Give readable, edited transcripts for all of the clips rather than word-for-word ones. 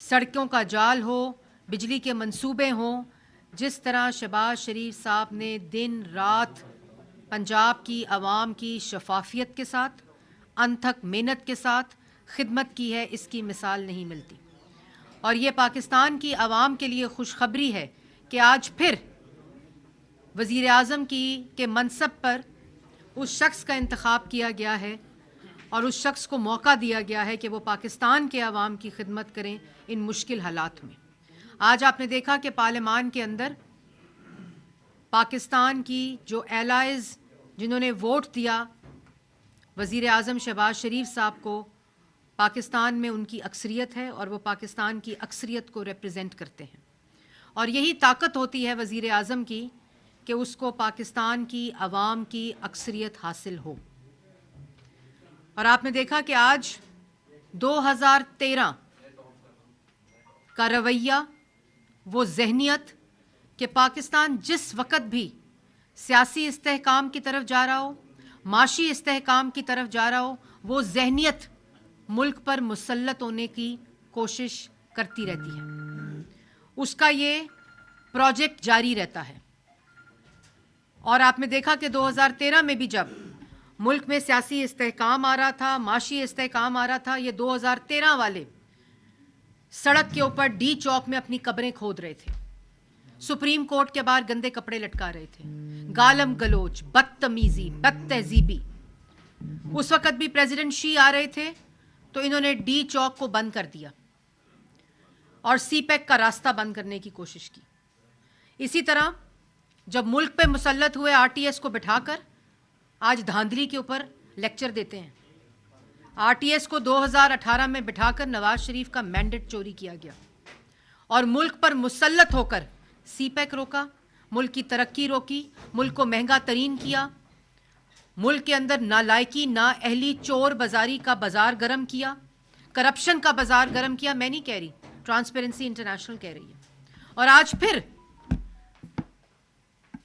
سڑکوں کا جال ہو, بجلی کے منصوبے ہوں, جس طرح شہباز شریف صاحب نے دن رات پنجاب کی عوام کی شفافیت کے ساتھ, انتھک محنت کے ساتھ خدمت کی ہے, اس کی مثال نہیں ملتی. اور یہ پاکستان کی عوام کے لیے خوشخبری ہے کہ آج پھر وزیر اعظم کے منصب پر اس شخص کا انتخاب کیا گیا ہے اور اس شخص کو موقع دیا گیا ہے کہ وہ پاکستان کے عوام کی خدمت کریں ان مشکل حالات میں. آج آپ نے دیکھا کہ پارلیمان کے اندر پاکستان کی جو ایلائز جنہوں نے ووٹ دیا وزیر اعظم شہباز شریف صاحب کو, پاکستان میں ان کی اکثریت ہے اور وہ پاکستان کی اکثریت کو ریپرزینٹ کرتے ہیں. اور یہی طاقت ہوتی ہے وزیر اعظم کی کہ اس کو پاکستان کی عوام کی اکثریت حاصل ہو. اور آپ نے دیکھا کہ آج 2013 کا رویہ, وہ ذہنیت کہ پاکستان جس وقت بھی سیاسی استحکام کی طرف جا رہا ہو, معاشی استحکام کی طرف جا رہا ہو, وہ ذہنیت ملک پر مسلط ہونے کی کوشش کرتی رہتی ہے. اس کا یہ پروجیکٹ جاری رہتا ہے. اور آپ نے دیکھا کہ 2013 میں بھی جب ملک میں سیاسی استحکام آ رہا تھا, معاشی استحکام آ رہا تھا, یہ 2013 والے سڑک کے اوپر ڈی چوک میں اپنی قبریں کھود رہے تھے, سپریم کورٹ کے باہر گندے کپڑے لٹکا رہے تھے, گالم گلوچ, بدتمیزی, بد تہذیبی. اس وقت بھی پریزیڈنٹ شی آ رہے تھے تو انہوں نے ڈی چوک کو بند کر دیا اور سی پیک کا راستہ بند کرنے کی کوشش کی. اسی طرح جب ملک پہ مسلط ہوئے آر ٹی ایس کو بٹھا کر آج دھاندلی کے اوپر لیکچر دیتے ہیں. آر ٹی ایس کو 2018 میں بٹھا کر نواز شریف کا مینڈیٹ چوری کیا گیا اور ملک پر مسلط ہو کر سی پیک روکا, ملک کی ترقی روکی, ملک کو مہنگا ترین کیا, ملک کے اندر نالائکی, نااہلی, چور بازاری کا بازار گرم کیا, کرپشن کا بازار گرم کیا. میں نہیں کہہ رہی, ٹرانسپیرنسی انٹرنیشنل کہہ رہی ہے. اور آج پھر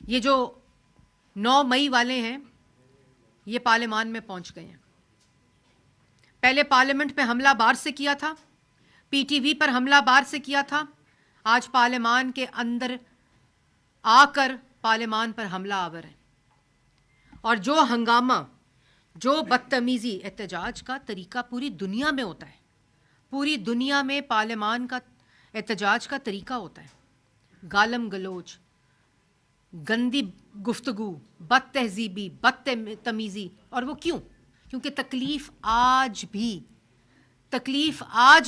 یہ جو 9 مئی والے ہیں یہ پارلیمان میں پہنچ گئے ہیں. پہلے پارلیمنٹ پہ حملہ بار سے کیا تھا, پی ٹی وی پر حملہ بار سے کیا تھا, آج پارلیمان کے اندر آ کر پارلیمان پر حملہ آور ہے. اور جو ہنگامہ, جو بدتمیزی, احتجاج کا طریقہ پوری دنیا میں ہوتا ہے, پوری دنیا میں پارلیمان کا احتجاج کا طریقہ ہوتا ہے, گالم گلوچ, گندی گفتگو, بد تہذیبی, بد تمیزی. اور وہ کیوں؟ کیونکہ تکلیف آج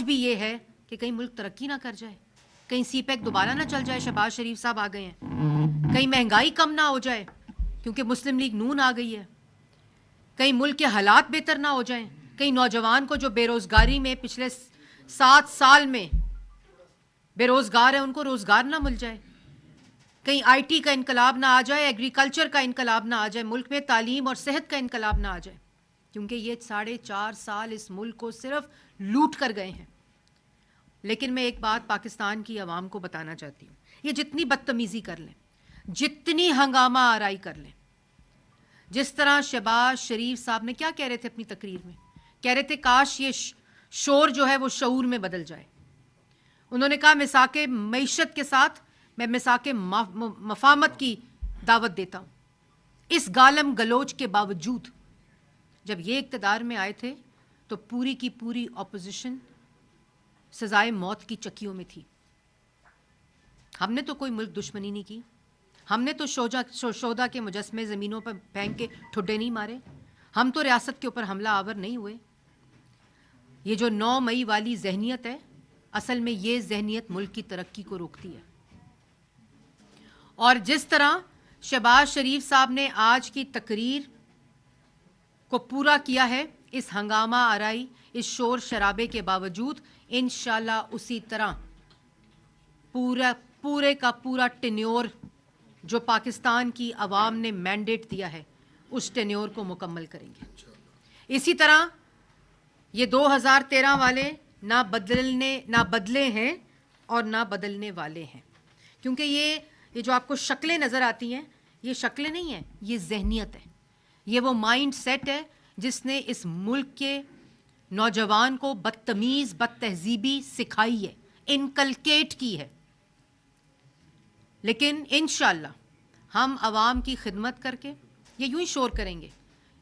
بھی یہ ہے کہ کہیں ملک ترقی نہ کر جائے, کہیں سی پیک دوبارہ نہ چل جائے, شہباز شریف صاحب آ گئے ہیں, کہیں مہنگائی کم نہ ہو جائے کیونکہ مسلم لیگ نون آ گئی ہے, کہیں ملک کے حالات بہتر نہ ہو جائیں, کہیں نوجوان کو جو بے روزگاری میں پچھلے 7 سال میں بے روزگار ہے ان کو روزگار نہ مل جائے, کہیں آئی ٹی کا انقلاب نہ آ جائے, ایگریکلچر کا انقلاب نہ آ جائے, ملک میں تعلیم اور صحت کا انقلاب نہ آ جائے. کیونکہ یہ 4.5 سال اس ملک کو صرف لوٹ کر گئے ہیں. لیکن میں ایک بات پاکستان کی عوام کو بتانا چاہتی ہوں, یہ جتنی بدتمیزی کر لیں, جتنی ہنگامہ آرائی کر لیں, جس طرح شہباز شریف صاحب نے کیا کہہ رہے تھے اپنی تقریر میں, کہہ رہے تھے کاش یہ شور جو ہے وہ شعور میں بدل جائے. انہوں نے کہا مساک معیشت کے ساتھ میں مساک مفاہمت کی دعوت دیتا ہوں. اس گالم گلوچ کے باوجود جب یہ اقتدار میں آئے تھے تو پوری کی پوری اپوزیشن سزائے موت کی چکیوں میں تھی. ہم نے تو کوئی ملک دشمنی نہیں کی, ہم نے تو شودا کے مجسمے زمینوں پر پھینک کے ٹھڈے نہیں مارے, ہم تو ریاست کے اوپر حملہ آور نہیں ہوئے. یہ جو 9 مئی والی ذہنیت ہے, اصل میں یہ ذہنیت ملک کی ترقی کو روکتی ہے. اور جس طرح شہباز شریف صاحب نے آج کی تقریر کو پورا کیا ہے, اس ہنگامہ آرائی, اس شور شرابے کے باوجود انشاءاللہ اسی طرح پورے کا پورا ٹینیور جو پاکستان کی عوام نے مینڈیٹ دیا ہے اس ٹینیور کو مکمل کریں گے. اسی طرح یہ 2013 والے نہ بدلے ہیں اور نہ بدلنے والے ہیں. کیونکہ یہ جو آپ کو شکلیں نظر آتی ہیں یہ شکلیں نہیں ہیں, یہ ذہنیت ہے, یہ وہ مائنڈ سیٹ ہے جس نے اس ملک کے نوجوان کو بدتمیز, بد تہذیبی سکھائی ہے, انکلکیٹ کی ہے. لیکن انشاءاللہ ہم عوام کی خدمت کر کے یہ یوں ہی شور کریں گے,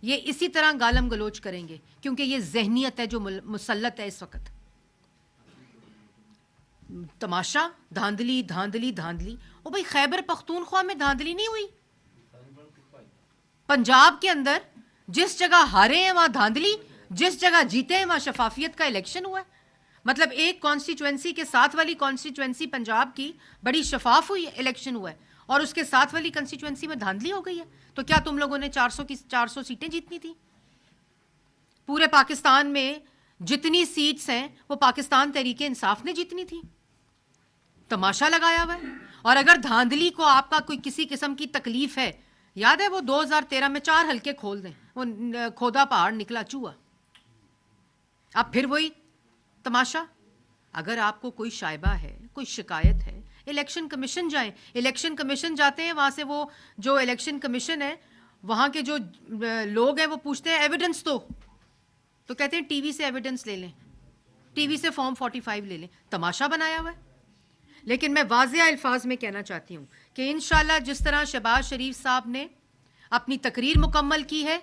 یہ اسی طرح گالم گلوچ کریں گے, کیونکہ یہ ذہنیت ہے جو مسلط ہے اس وقت. تماشا دھاندلی دھاندلی دھاندلی. او بھائی خیبر پختونخوا میں دھاندلی نہیں ہوئی؟ پنجاب کے اندر جس جگہ ہارے ہیں وہاں دھاندلی, جس جگہ جیتے ہیں وہاں شفافیت کا الیکشن ہوا ہے. مطلب ایک کانسٹیچوئنسی کے ساتھ والی کانسٹیچوئنسی پنجاب کی بڑی شفاف ہوئی الیکشن ہوا ہے, اور اس کے ساتھ والی کنسٹیچوئنسی میں دھاندلی ہو گئی ہے. تو کیا تم لوگوں نے 400 سیٹیں جیتنی تھی؟ پورے پاکستان میں جتنی سیٹس ہیں وہ پاکستان تحریک انصاف نے جیتنی تھی. تماشا لگایا ہوا ہے. اور اگر دھاندلی کو آپ کا کوئی کسی قسم کی تکلیف ہے, یاد ہے وہ 2013 میں 4 حلقے کھول دیں, وہ کھودا پہاڑ نکلا چوہا. اب پھر وہی تماشا. اگر آپ کو کوئی شائبہ ہے, کوئی شکایت ہے, الیکشن کمیشن جائیں. الیکشن کمیشن جاتے ہیں, وہاں سے وہ جو الیکشن کمیشن ہے وہاں کے جو لوگ ہیں وہ پوچھتے ہیں ایویڈنس تو کہتے ہیں ٹی وی سے ایویڈنس لے لیں, ٹی وی سے فارم 45 لے لیں. تماشا بنایا ہوا ہے. لیکن میں واضح الفاظ میں کہنا چاہتی ہوں کہ انشاءاللہ جس طرح شہباز شریف صاحب نے اپنی تقریر مکمل کی ہے,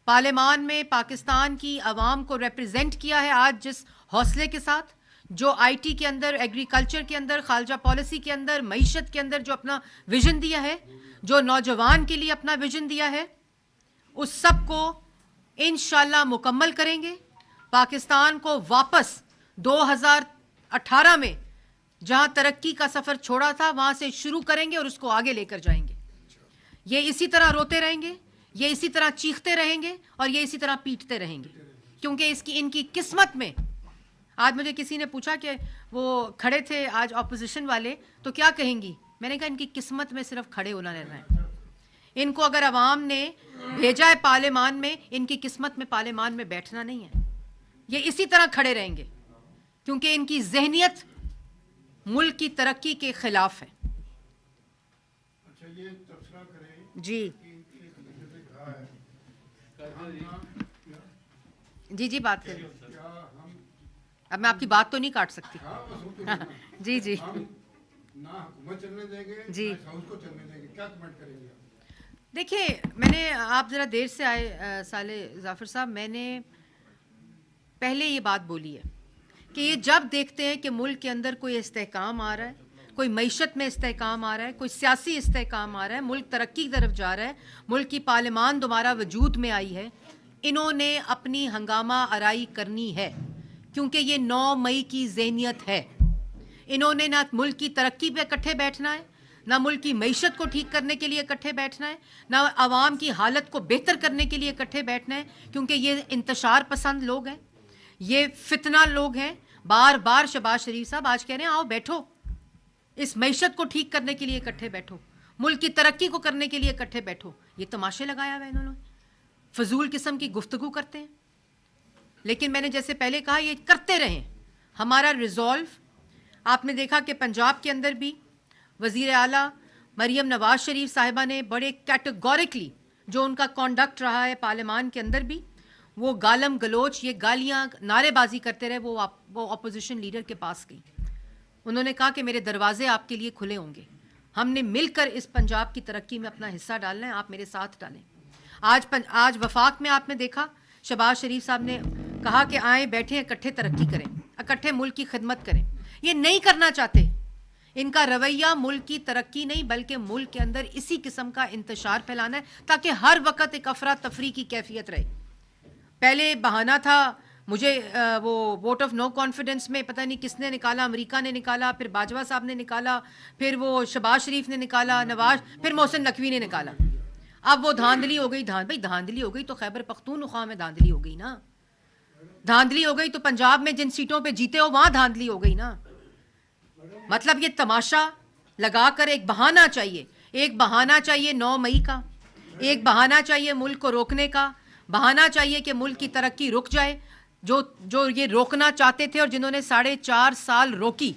پارلیمان میں پاکستان کی عوام کو ریپرزینٹ کیا ہے آج جس حوصلے کے ساتھ, جو آئی ٹی کے اندر, ایگریکلچر کے اندر, خارجہ پالیسی کے اندر, معیشت کے اندر جو اپنا ویژن دیا ہے, جو نوجوان کے لیے اپنا ویژن دیا ہے, اس سب کو انشاءاللہ مکمل کریں گے. پاکستان کو واپس 2018 میں جہاں ترقی کا سفر چھوڑا تھا وہاں سے شروع کریں گے اور اس کو آگے لے کر جائیں گے. یہ اسی طرح روتے رہیں گے, یہ اسی طرح چیختے رہیں گے, اور یہ اسی طرح پیٹتے رہیں گے, کیونکہ ان کی قسمت میں. آج مجھے کسی نے پوچھا کہ وہ کھڑے تھے آج اپوزیشن والے, تو کیا کہیں گی؟ میں نے کہا ان کی قسمت میں صرف کھڑے ہونا رہنا ہے. ان کو اگر عوام نے بھیجا ہے پارلیمان میں, ان کی قسمت میں پارلیمان میں بیٹھنا نہیں ہے. یہ اسی طرح کھڑے رہیں گے, کیونکہ ان کی ذہنیت ملک کی ترقی کے خلاف ہے. جی جی جی بات کریں. اب میں آپ کی بات تو نہیں کاٹ سکتی. جی جی جی دیکھیے, میں نے, آپ ذرا دیر سے آئے صالح ظافر صاحب, میں نے پہلے یہ بات بولی ہے کہ یہ جب دیکھتے ہیں کہ ملک کے اندر کوئی استحکام آ رہا ہے, کوئی معیشت میں استحکام آ رہا ہے, کوئی سیاسی استحکام آ رہا ہے, ملک ترقی کی طرف جا رہا ہے, ملک کی پارلیمان دوبارہ وجود میں آئی ہے, انہوں نے اپنی ہنگامہ آرائی کرنی ہے, کیونکہ یہ 9 مئی کی ذہنیت ہے. انہوں نے نہ ملک کی ترقی پہ اکٹھے بیٹھنا ہے, نہ ملک کی معیشت کو ٹھیک کرنے کے لیے اکٹھے بیٹھنا ہے, نہ عوام کی حالت کو بہتر کرنے کے لیے اکٹھے بیٹھنا ہے, کیونکہ یہ انتشار پسند لوگ ہیں, یہ فتنہ لوگ ہیں. بار بار شہباز شریف صاحب آج کہہ رہے ہیں آؤ بیٹھو, اس معیشت کو ٹھیک کرنے کے لیے اکٹھے بیٹھو, ملک کی ترقی کو کرنے کے لیے اکٹھے بیٹھو. یہ تماشے لگایا ہوا ہے انہوں نے, فضول قسم کی گفتگو کرتے ہیں. لیکن میں نے جیسے پہلے کہا, یہ کرتے رہیں. ہمارا ریزولو, آپ نے دیکھا کہ پنجاب کے اندر بھی وزیر اعلیٰ مریم نواز شریف صاحبہ نے بڑے کیٹیگورکلی جو ان کا کانڈکٹ رہا ہے پارلیمان کے اندر بھی, وہ گالم گلوچ, یہ گالیاں, نعرے بازی کرتے رہے. وہ اپوزیشن لیڈر کے پاس گئی, انہوں نے کہا کہ میرے دروازے آپ کے لیے کھلے ہوں گے, ہم نے مل کر اس پنجاب کی ترقی میں اپنا حصہ ڈالنا ہے, آپ میرے ساتھ ڈالیں. آج وفاق میں آپ نے دیکھا شہباز شریف صاحب نے کہا کہ آئیں بیٹھیں, اکٹھے ترقی کریں, اکٹھے ملک کی خدمت کریں. یہ نہیں کرنا چاہتے. ان کا رویہ ملک کی ترقی نہیں بلکہ ملک کے اندر اسی قسم کا انتشار پھیلانا ہے, تاکہ ہر وقت ایک افراتفری کی کیفیت رہے. پہلے بہانہ تھا مجھے وہ ووٹ آف نو کانفیڈنس میں پتہ نہیں کس نے نکالا, امریکہ نے نکالا, پھر باجوہ صاحب نے نکالا, پھر وہ شہباز شریف نے نکالا, نواز, پھر محسن نقوی نے نکالا. اب وہ دھاندلی ہو گئی. بھائی دھاندلی ہو گئی تو خیبر پختونخوا میں دھاندلی ہو گئی نا, دھاندلی ہو گئی تو پنجاب میں جن سیٹوں پہ جیتے ہو وہاں دھاندلی ہو گئی نا. مطلب یہ تماشا لگا کر ایک بہانہ چاہیے, ایک بہانہ چاہیے 9 مئی کا, ایک بہانہ چاہیے ملک کو روکنے کا, بہانہ چاہیے کہ ملک کی ترقی رک جائے. جو یہ روکنا چاہتے تھے اور جنہوں نے 4.5 سال روکی,